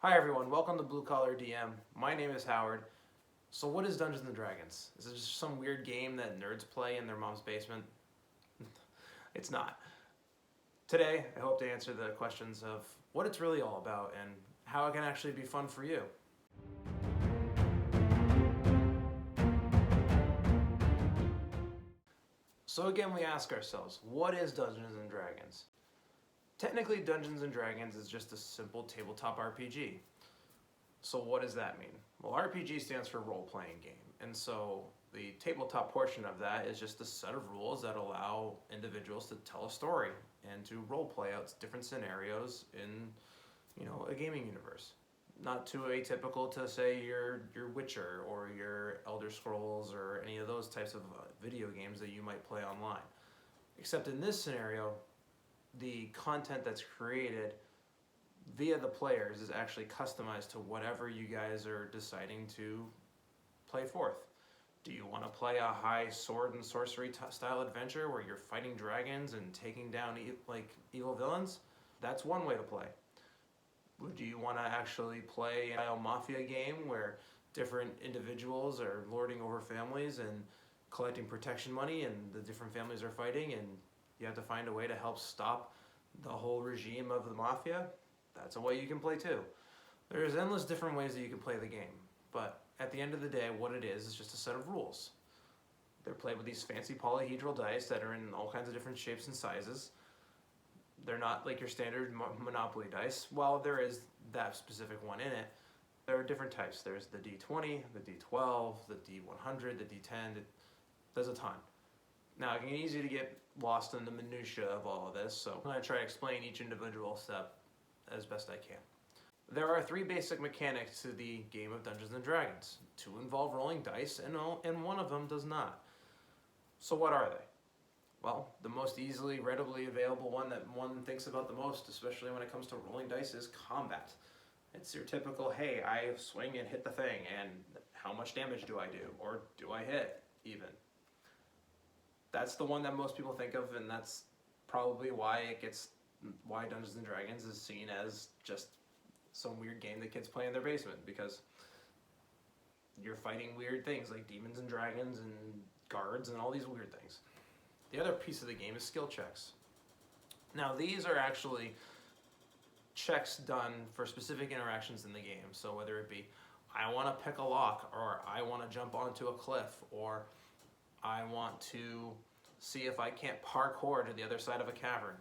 Hi everyone, welcome to Blue Collar DM. My name is Howard. So what is Dungeons and Dragons? Is it just some weird game that nerds play in their mom's basement? It's not. Today, I hope to answer the questions of what it's really all about and how it can actually be fun for you. So again, we ask ourselves, what is Dungeons and Dragons? Technically, Dungeons and Dragons is just a simple tabletop RPG. So what does that mean? Well, RPG stands for role-playing game, and so the tabletop portion of that is just a set of rules that allow individuals to tell a story and to role-play out different scenarios in, a gaming universe. Not too atypical to say your Witcher or your Elder Scrolls or any of those types of video games that you might play online. Except in this scenario, the content that's created via the players is actually customized to whatever you guys are deciding to play forth. Do you want to play a high sword and sorcery style adventure where you're fighting dragons and taking down evil villains? That's one way to play. Do you want to actually play a mafia game where different individuals are lording over families and collecting protection money and the different families are fighting and you have to find a way to help stop the whole regime of the mafia? That's a way you can play too. There's endless different ways that you can play the game, but at the end of the day, what it is just a set of rules. They're played with these fancy polyhedral dice that are in all kinds of different shapes and sizes. They're not like your standard Monopoly dice. While there is that specific one in it, there are different types. There's the D20, the D12, the D100, the D10. There's a ton. Now, it can be easy to get lost in the minutiae of all of this, so I'm going to try to explain each individual step as best I can. There are three basic mechanics to the game of Dungeons & Dragons. Two involve rolling dice, and one of them does not. So what are they? Well, the most easily, readily available one that one thinks about the most, especially when it comes to rolling dice, is combat. It's your typical, hey, I swing and hit the thing, and how much damage do I do? Or do I hit, even? That's the one that most people think of, and that's probably why Dungeons and Dragons is seen as just some weird game that kids play in their basement, because you're fighting weird things like demons and dragons and guards and all these weird things. The other piece of the game is skill checks. Now, these are actually checks done for specific interactions in the game. So whether it be, I want to pick a lock, or I want to jump onto a cliff, or I want to see if I can't parkour to the other side of a cavern.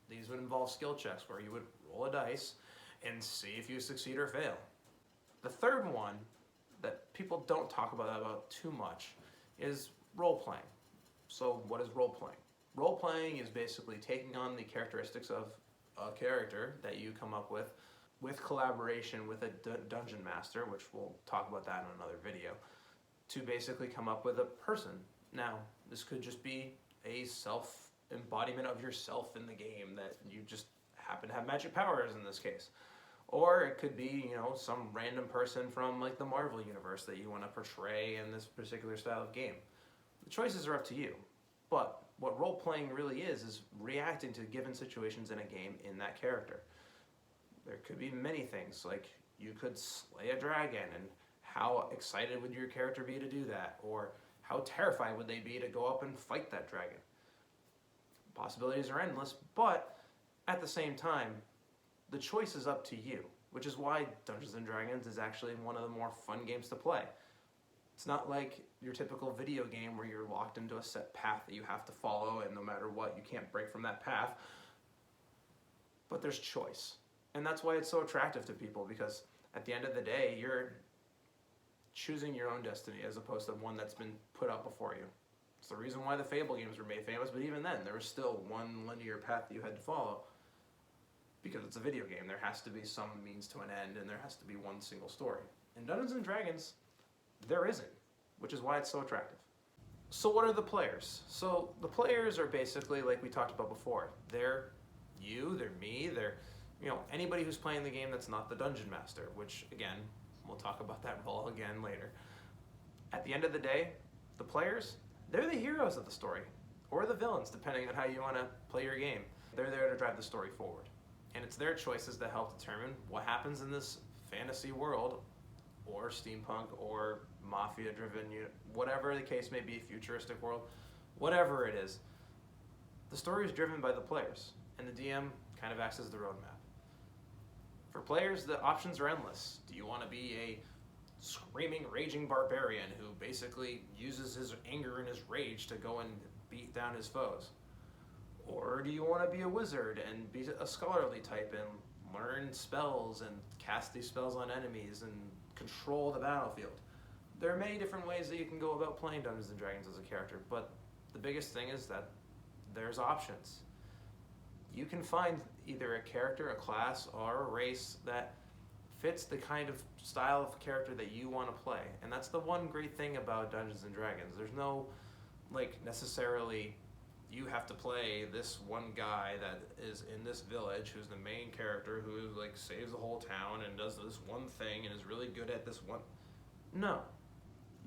These would involve skill checks where you would roll a dice and see if you succeed or fail. The third one that people don't talk about too much is role-playing. So what is role-playing? Role-playing is basically taking on the characteristics of a character that you come up with collaboration with a dungeon master, which we'll talk about that in another video, to basically come up with a person. Now, this could just be a self-embodiment of yourself in the game that you just happen to have magic powers in this case. Or it could be, some random person from like the Marvel universe that you want to portray in this particular style of game. The choices are up to you. But what role-playing really is reacting to given situations in a game in that character. There could be many things, like you could slay a dragon, and how excited would your character be to do that? Or how terrified would they be to go up and fight that dragon? Possibilities are endless, but at the same time, the choice is up to you, which is why Dungeons & Dragons is actually one of the more fun games to play. It's not like your typical video game where you're locked into a set path that you have to follow, and no matter what, you can't break from that path. But there's choice. And that's why it's so attractive to people, because at the end of the day, you're choosing your own destiny as opposed to one that's been put up before you. It's the reason why the Fable games were made famous, but even then, there was still one linear path that you had to follow. Because it's a video game, there has to be some means to an end, and there has to be one single story. In Dungeons & Dragons, there isn't, which is why it's so attractive. So what are the players? So the players are basically, like we talked about before, they're you, they're me, they're anybody who's playing the game that's not the Dungeon Master, which again, we'll talk about that role again later. At the end of the day, the players, they're the heroes of the story, or the villains, depending on how you want to play your game. They're there to drive the story forward. And it's their choices that help determine what happens in this fantasy world, or steampunk, or mafia-driven, whatever the case may be, futuristic world, whatever it is, the story is driven by the players, and the DM kind of acts as the roadmap. For players, the options are endless. Do you want to be a screaming, raging barbarian who basically uses his anger and his rage to go and beat down his foes? Or do you want to be a wizard and be a scholarly type and learn spells and cast these spells on enemies and control the battlefield? There are many different ways that you can go about playing Dungeons & Dragons as a character, but the biggest thing is that there's options. You can find either a character, a class, or a race that fits the kind of style of character that you want to play. And that's the one great thing about Dungeons & Dragons. There's no, necessarily, you have to play this one guy that is in this village who's the main character who, saves the whole town and does this one thing and is really good at this one. No.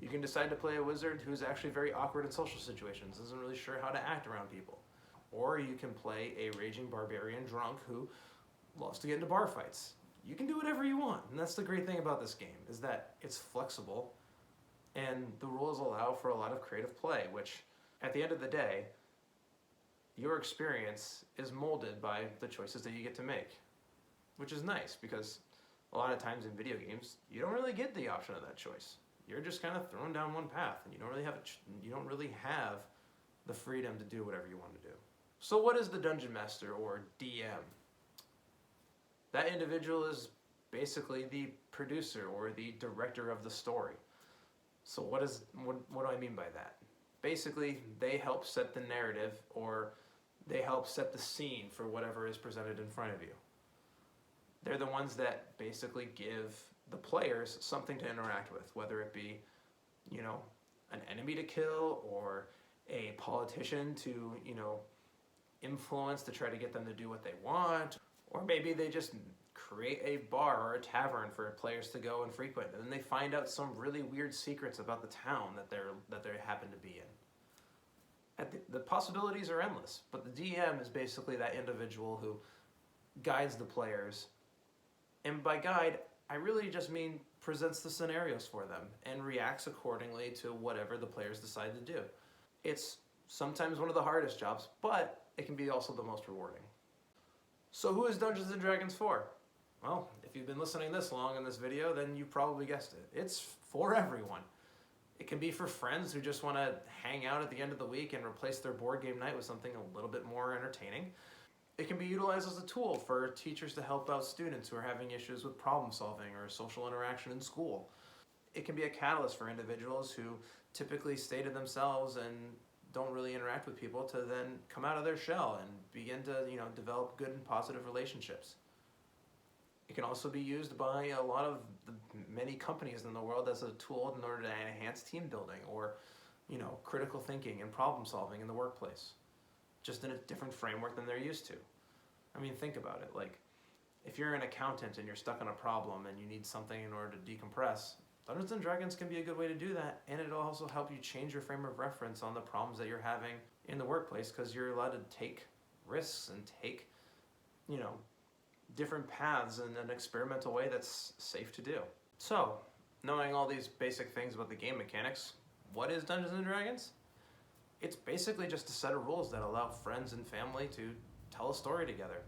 You can decide to play a wizard who's actually very awkward in social situations, isn't really sure how to act around people. Or you can play a raging barbarian drunk who loves to get into bar fights. You can do whatever you want, and that's the great thing about this game, is that it's flexible, and the rules allow for a lot of creative play, which, at the end of the day, your experience is molded by the choices that you get to make, which is nice, because a lot of times in video games, you don't really get the option of that choice. You're just kind of thrown down one path, and you don't really have the freedom to do whatever you want to do. So what is the Dungeon Master, or DM? That individual is basically the producer or the director of the story. So what do I mean by that? Basically, they help set the narrative, or they help set the scene for whatever is presented in front of you. They're the ones that basically give the players something to interact with, whether it be, an enemy to kill, or a politician to, influence to try to get them to do what they want, or maybe they just create a bar or a tavern for players to go and frequent, and then they find out some really weird secrets about the town that they happen to be in. The possibilities are endless, but the DM is basically that individual who guides the players, and by guide, I really just mean presents the scenarios for them and reacts accordingly to whatever the players decide to do. It's sometimes one of the hardest jobs, but it can be also the most rewarding. So who is Dungeons & Dragons for? Well, if you've been listening this long in this video, then you probably guessed it. It's for everyone. It can be for friends who just want to hang out at the end of the week and replace their board game night with something a little bit more entertaining. It can be utilized as a tool for teachers to help out students who are having issues with problem solving or social interaction in school. It can be a catalyst for individuals who typically stay to themselves and don't really interact with people to then come out of their shell and begin to, develop good and positive relationships. It can also be used by a lot of the many companies in the world as a tool in order to enhance team building or, critical thinking and problem solving in the workplace, just in a different framework than they're used to. I mean, think about it. If you're an accountant and you're stuck on a problem and you need something in order to decompress, Dungeons & Dragons can be a good way to do that, and it'll also help you change your frame of reference on the problems that you're having in the workplace, because you're allowed to take risks and take, different paths in an experimental way that's safe to do. So, knowing all these basic things about the game mechanics, what is Dungeons & Dragons? It's basically just a set of rules that allow friends and family to tell a story together,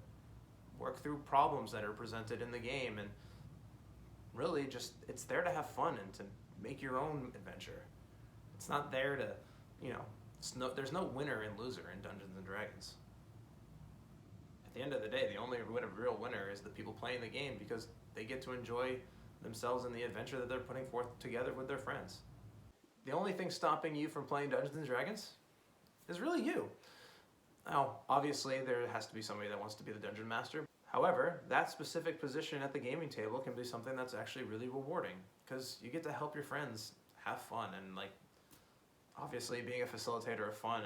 work through problems that are presented in the game, and really just, it's there to have fun and to make your own adventure. It's not there to, there's no winner and loser in Dungeons & Dragons. At the end of the day, the only real winner is the people playing the game, because they get to enjoy themselves in the adventure that they're putting forth together with their friends. The only thing stopping you from playing Dungeons & Dragons is really you. Now, obviously, there has to be somebody that wants to be the Dungeon Master. However, that specific position at the gaming table can be something that's actually really rewarding, because you get to help your friends have fun, and obviously being a facilitator of fun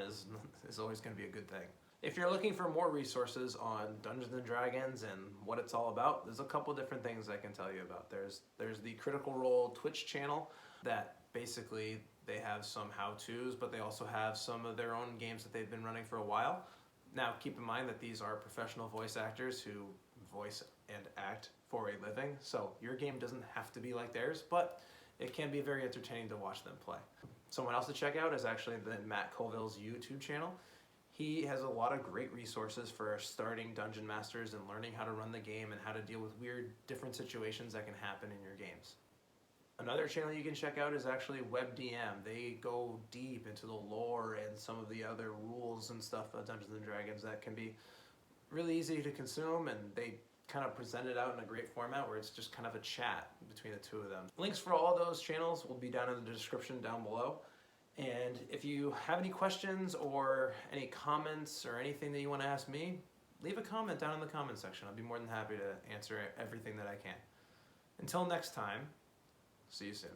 is always going to be a good thing. If you're looking for more resources on Dungeons & Dragons and what it's all about, there's a couple different things I can tell you about. There's the Critical Role Twitch channel that basically they have some how-tos, but they also have some of their own games that they've been running for a while. Now, keep in mind that these are professional voice actors who voice and act for a living, so your game doesn't have to be like theirs, but it can be very entertaining to watch them play. Someone else to check out is actually Matt Colville's YouTube channel. He has a lot of great resources for starting dungeon masters and learning how to run the game and how to deal with weird different situations that can happen in your games. Another channel you can check out is actually WebDM. They go deep into the lore and some of the other rules and stuff of Dungeons & Dragons that can be really easy to consume, and they kind of present it out in a great format where it's just kind of a chat between the two of them. Links for all those channels will be down in the description down below. And if you have any questions or any comments or anything that you want to ask me, leave a comment down in the comment section. I'll be more than happy to answer everything that I can. Until next time, see you soon.